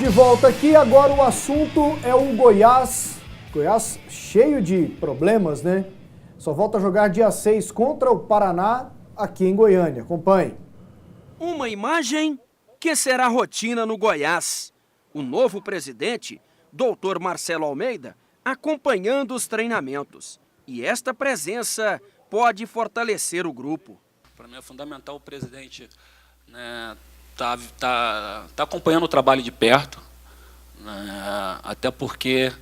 de volta aqui, agora o assunto é o Goiás. Goiás cheio de problemas, né? Só volta a jogar dia 6 contra o Paraná aqui em Goiânia. Acompanhe. Uma imagem que será rotina no Goiás. O novo presidente, Dr. Marcelo Almeida, acompanhando os treinamentos. E esta presença pode fortalecer o grupo. Para mim é fundamental o presidente, né, tá acompanhando o trabalho de perto, né, até porque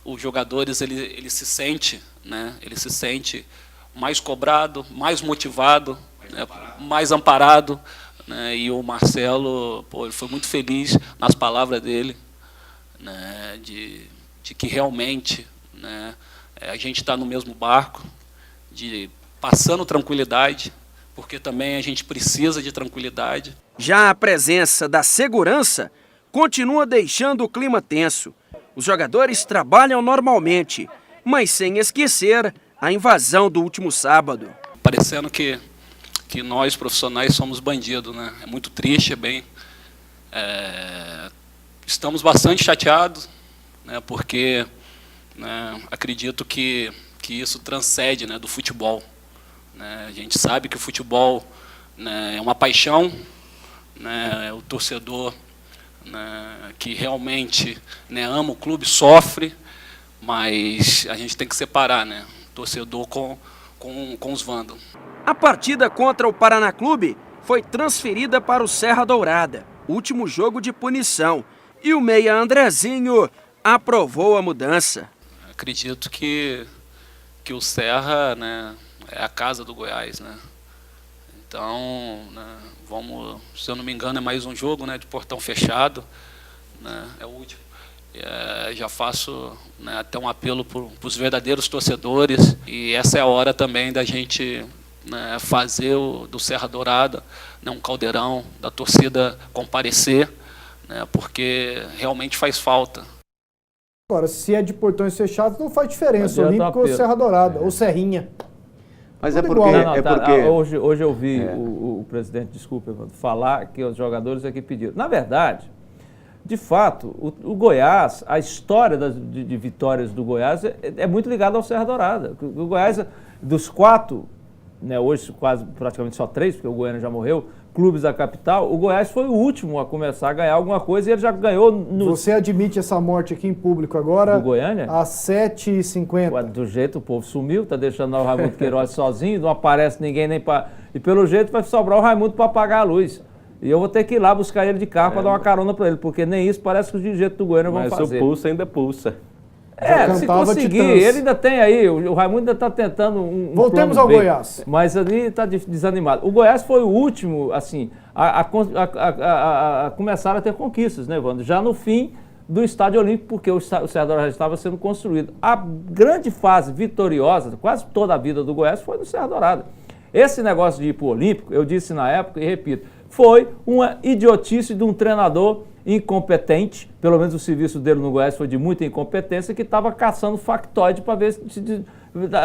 os jogadores ele se sente, né, ele se sente mais cobrado, mais motivado, mais amparado, né, e o Marcelo, ele foi muito feliz nas palavras dele, né, de que realmente, né, a gente está no mesmo barco, passando tranquilidade, porque também a gente precisa de tranquilidade. Já a presença da segurança continua deixando o clima tenso. Os jogadores trabalham normalmente, mas sem esquecer a invasão do último sábado. Parecendo que nós profissionais somos bandidos, né? É muito triste, estamos bastante chateados, né? Porque, né, acredito que isso transcende, né, do futebol. A gente sabe que o futebol, né, é uma paixão, né, o torcedor, né, que realmente, né, ama o clube sofre, mas a gente tem que separar, né, o torcedor com os vândalos. A partida contra o Paraná Clube foi transferida para o Serra Dourada, último jogo de punição, e o meia Andrezinho aprovou a mudança. Acredito que o Serra, né, é a casa do Goiás, né? Então, né, se eu não me engano, é mais um jogo, né, de portão fechado, né, é o último. Já faço, né, até um apelo para os verdadeiros torcedores, e essa é a hora também da gente, né, fazer do Serra Dourada, né, um caldeirão, da torcida comparecer, né, porque realmente faz falta. Agora, se é de portões fechados, não faz diferença. Olímpico ou Serra Dourada, ou Serrinha. Mas tudo é porque... igual. É porque... Hoje eu vi o presidente, desculpa, falar que os jogadores aqui pediram. Na verdade, de fato, o Goiás, a história de vitórias do Goiás é muito ligada ao Serra Dourada. O Goiás, dos 4, né, hoje quase praticamente só 3, porque o Goiânia já morreu, clubes da capital, o Goiás foi o último a começar a ganhar alguma coisa e ele já ganhou no... Você admite essa morte aqui em público agora? Do Goiânia? Às 7h50. Do jeito o povo sumiu, tá deixando o Raimundo Queiroz sozinho, não aparece ninguém nem para... E pelo jeito vai sobrar o Raimundo para apagar a luz. E eu vou ter que ir lá buscar ele de carro para dar uma carona para ele, porque nem isso parece que os dirigentes do Goiânia vão fazer. Mas o pulso ainda pulsa. Se conseguir, ele ainda tem aí, o Raimundo ainda está tentando Voltemos ao Goiás. Mas ali está desanimado. O Goiás foi o último, assim, a começar a ter conquistas, né, Evandro? Já no fim do Estádio Olímpico, porque o Serra Dourada já estava sendo construído. A grande fase vitoriosa, quase toda a vida do Goiás, foi no Serra Dourada. Esse negócio de ir para o Olímpico, eu disse na época e repito, foi uma idiotice de um treinador incompetente, pelo menos o serviço dele no Goiás foi de muita incompetência, que estava caçando factoide para ver se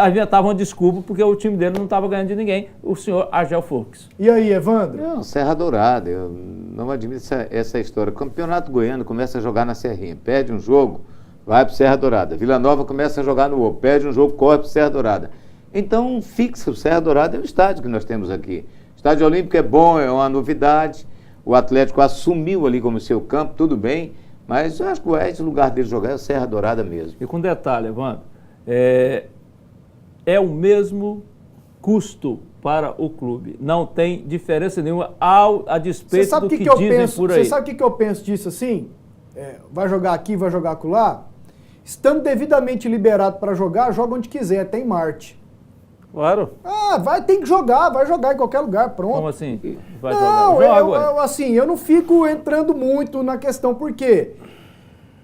inventava uma desculpa, porque o time dele não estava ganhando de ninguém, o senhor Argel Fux. E aí, Evandro? Não, Serra Dourada, eu não admito essa história. O Campeonato Goiano começa a jogar na Serrinha, perde um jogo, vai para o Serra Dourada. Vila Nova começa a jogar no Ovo, perde um jogo, corre para o Serra Dourada. Então, fixa, o Serra Dourada é o estádio que nós temos aqui. O Estádio Olímpico é bom, é uma novidade. O Atlético assumiu ali como seu campo, tudo bem, mas eu acho que o lugar dele jogar é o Serra Dourada mesmo. E com detalhe, Evandro, é o mesmo custo para o clube. Não tem diferença nenhuma a despeito do que dizem por aí. Você sabe o que eu penso disso assim? Vai jogar aqui, vai jogar acolá? Estando devidamente liberado para jogar, joga onde quiser, até em Marte. Claro. Tem que jogar, vai jogar em qualquer lugar, pronto. Como assim? Vai jogar? Eu não fico entrando muito na questão, porque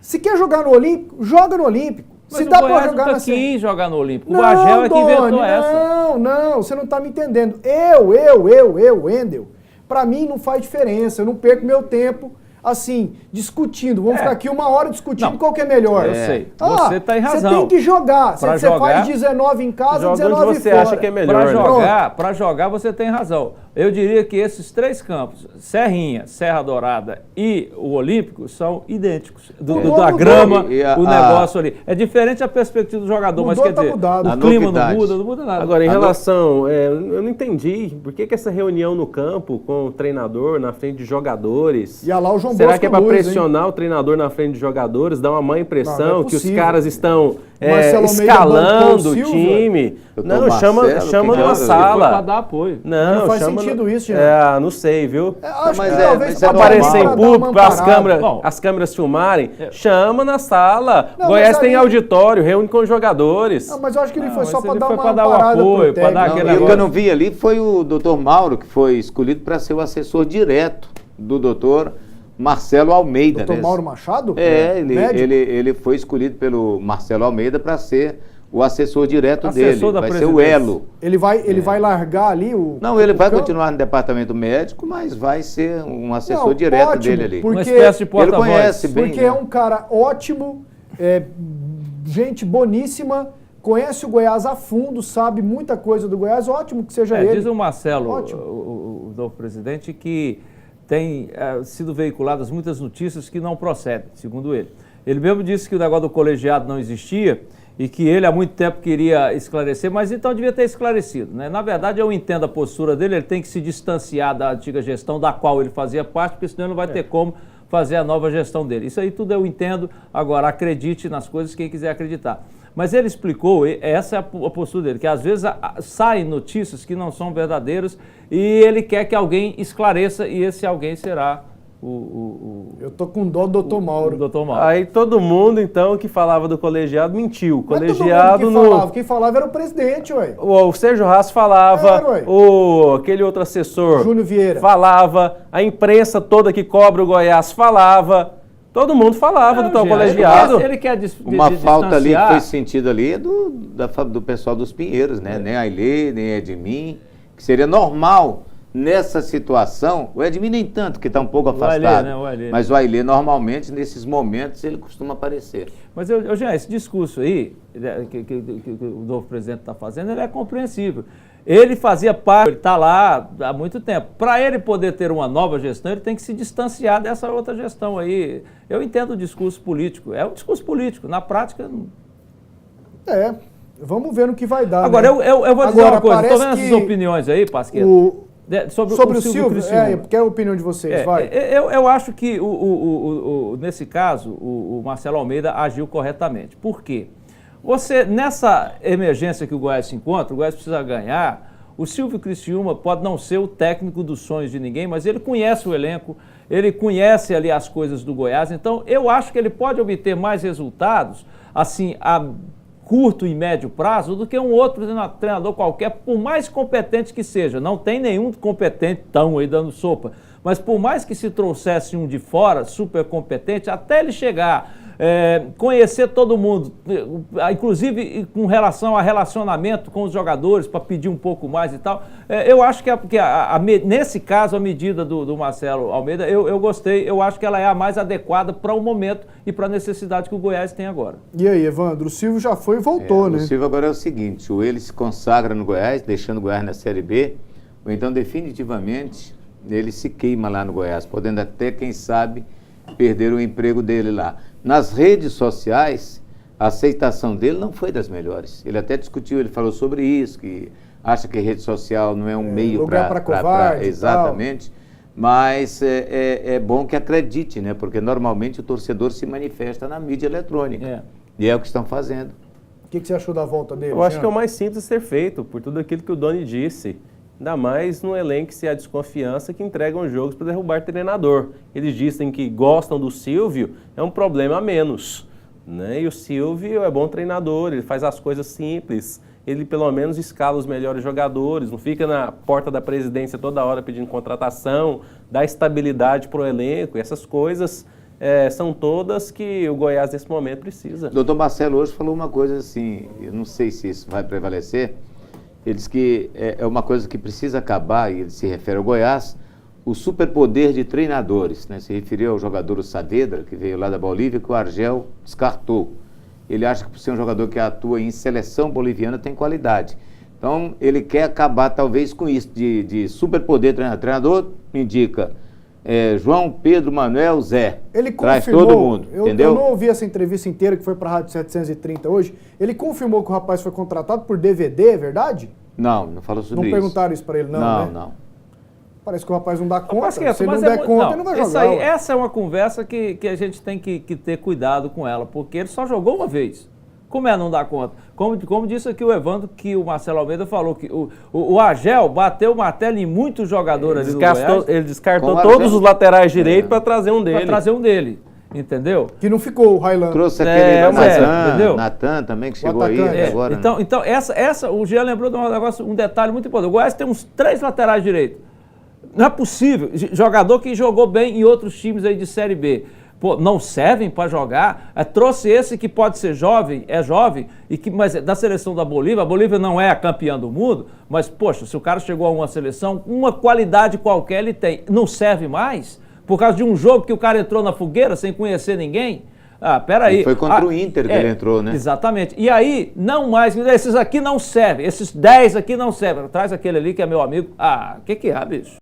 se quer jogar no Olímpico, joga no Olímpico. Mas se dá para jogar na quis jogar no Olímpico. O Argel é que inventou essa. Não, você não está me entendendo. Wendel, para mim não faz diferença, eu não perco meu tempo assim, discutindo. Vamos ficar aqui 1 hora discutindo qual que é melhor. Eu sei. Você está em razão. Você tem que jogar. Você faz 19 em casa, 19 você fora. Acha que é melhor. Para jogar, você tem razão. Eu diria que esses 3 campos, Serrinha, Serra Dourada e o Olímpico, são idênticos. Da grama, o negócio ali. É diferente a perspectiva do jogador, mas quer dizer, o clima não muda nada. Agora, em relação, eu não entendi por que essa reunião no campo com o treinador na frente de jogadores. E lá o João Será Bosco que é para Luiz, pressionar o treinador na frente de jogadores, dar uma má impressão Não é que os possível. caras estão Marcelo Almeida escalando bancou o o Silvio, time? Doutor Não, chama Marcelo, numa quem Foi sala. para dar apoio. Não faz chama sentido isso, Jean. não sei, viu? Acho mas que é- talvez mas pra é dar Aparecer em uma público, para amparada. Bom. as câmeras filmarem, chama na sala. Não, Goiás mas tem aí- auditório, reúne com os jogadores. Não, mas eu acho que ele Não, foi só mas para ele dar foi uma pra dar o amparada pro apoio, pra técnico. dar Não, aquele e o que eu negócio. não vi ali foi o doutor Mauro, que foi escolhido para ser o assessor direto do doutor Marcelo Almeida. Doutor né? Mauro Machado? Ele, Médico? ele foi escolhido pelo Marcelo Almeida para ser o assessor direto Assessor dele. da Vai ser o presidência. elo. Ele vai largar ali o... Não, ele o vai campo? continuar no departamento médico, mas vai ser um assessor Não, direto ótimo, dele ali. porque- Uma espécie de Ele porta-voz. conhece bem. Porque né? é um cara ótimo, gente boníssima, conhece o Goiás a fundo, sabe muita coisa do Goiás, ótimo que seja ele. Diz o Marcelo, Ótimo. o novo presidente, que tem sido veiculadas muitas notícias que não procedem, segundo ele. Ele mesmo disse que o negócio do colegiado não existia e que ele há muito tempo queria esclarecer, mas então devia ter esclarecido, né? Na verdade, eu entendo a postura dele, ele tem que se distanciar da antiga gestão da qual ele fazia parte, porque senão ele não vai ter como fazer a nova gestão dele. Isso aí tudo eu entendo. Agora, acredite nas coisas quem quiser acreditar. Mas ele explicou, essa é a postura dele, que às vezes saem notícias que não são verdadeiras e ele quer que alguém esclareça e esse alguém será Eu tô com dó do doutor Mauro. o doutor Mauro. Aí todo mundo, então, que falava do colegiado, mentiu. O Mas todo mundo colegiado que no... falava, quem falava era o presidente, ué. O Sérgio Haas falava, Era, ué. aquele outro assessor Júnior Vieira. falava, a imprensa toda que cobre o Goiás falava, todo mundo falava do tal Jean, colegiado. Ele quer Uma falta ali que distanciar. foi sentida ali é do pessoal dos Pinheiros, né? Nem a Ailê, nem Edmim, que seria normal nessa situação. O Edmim nem tanto, que está um pouco Ailê, afastado. né? O Ailê. Mas o Ailê, normalmente, nesses momentos, ele costuma aparecer. Mas, Jean, esse discurso aí, que o novo presidente está fazendo, ele é compreensível. Ele fazia parte, ele está lá há muito tempo. Para ele poder ter uma nova gestão, ele tem que se distanciar dessa outra gestão aí. Eu entendo o discurso político, é um discurso político. Na prática, Vamos ver no que vai dar. agora, né? eu vou dizer Agora, uma coisa, estou vendo parece essas que opiniões aí, Pasqueta, sobre o Silvio, Criciúma. quer a opinião de vocês, vai. Eu acho que, nesse caso, o Marcelo Almeida agiu corretamente. Por quê? Nessa emergência que o Goiás se encontra, o Goiás precisa ganhar. O Silvio Criciúma pode não ser o técnico dos sonhos de ninguém, mas ele conhece o elenco, ele conhece ali as coisas do Goiás. Então, eu acho que ele pode obter mais resultados, assim, a curto e médio prazo, do que um outro treinador qualquer, por mais competente que seja. Não tem nenhum competente tão aí dando sopa. Mas por mais que se trouxesse um de fora, super competente, até ele chegar, conhecer todo mundo, inclusive com relação a relacionamento com os jogadores, para pedir um pouco mais e tal, eu acho que nesse caso a medida do Marcelo Almeida, eu gostei, eu acho que ela é a mais adequada para o momento e para a necessidade que o Goiás tem agora. E aí, Evandro, o Silvio já foi e voltou, né? O Silvio agora é o seguinte, ou ele se consagra no Goiás, deixando o Goiás na Série B, ou então definitivamente ele se queima lá no Goiás, podendo até, quem sabe, perder o emprego dele lá. Nas redes sociais, a aceitação dele não foi das melhores. Ele até discutiu, ele falou sobre isso, que acha que rede social não é um meio para covarde. Exatamente. Mas é bom que acredite, né? Porque normalmente o torcedor se manifesta na mídia eletrônica. E é o que estão fazendo. O que você achou da volta dele? Eu acho Jean? que é o mais simples a ser feito, por tudo aquilo que o Doni disse. Ainda mais no elenco se há desconfiança que entregam jogos para derrubar treinador. Eles dizem que gostam do Silvio, é um problema a menos. Né? E o Silvio é bom treinador, ele faz as coisas simples. Ele pelo menos escala os melhores jogadores, não fica na porta da presidência toda hora pedindo contratação, dá estabilidade para o elenco. E essas coisas são todas que o Goiás nesse momento precisa. O doutor Marcelo hoje falou uma coisa assim, eu não sei se isso vai prevalecer. Ele diz que é uma coisa que precisa acabar, e ele se refere ao Goiás, o superpoder de treinadores. Né? Se referiu ao jogador Saavedra, que veio lá da Bolívia, que o Argel descartou. Ele acha que por ser um jogador que atua em seleção boliviana tem qualidade. Então, ele quer acabar, talvez, com isso, de superpoder treinador, indica João, Pedro, Manuel, Zé. Ele traz confirmou, todo mundo, entendeu? Eu não ouvi essa entrevista inteira, que foi para a Rádio 730 hoje. Ele confirmou que o rapaz foi contratado por DVD, é verdade? Não falou sobre Não isso. perguntaram isso para ele, não, né? Não. Parece que o rapaz não dá conta. Pasqueta, Se ele não mas der conta, ele não vai isso jogar. aí, ué. essa é uma conversa que a gente tem que ter cuidado com ela, porque ele só jogou uma vez. Como não dá conta? Como disse aqui o Evandro, que o Marcelo Almeida falou que o Agel bateu o martelo em muitos jogadores ali do Goiás. Ele descartou Com o todos Argel. os laterais direitos para trazer um dele. Para trazer um dele, entendeu? Que não ficou o Railan. Trouxe É, aquele entendeu? Natan também, que chegou atacante. aí agora. Então, né? então o Jean lembrou de um detalhe muito importante. O Goiás tem uns 3 laterais direitos. Não é possível. Jogador que jogou bem em outros times aí de Série B. Pô, não servem para jogar. Trouxe esse que pode ser jovem, mas da seleção da Bolívia. A Bolívia não é a campeã do mundo, mas, poxa, se o cara chegou a uma seleção, uma qualidade qualquer ele tem. Não serve mais? Por causa de um jogo que o cara entrou na fogueira sem conhecer ninguém? Ah, peraí. E foi contra o Inter que ele entrou, né? Exatamente. E aí, não mais, esses aqui não servem, esses 10 aqui não servem. Traz aquele ali que é meu amigo. Ah, o que é, bicho?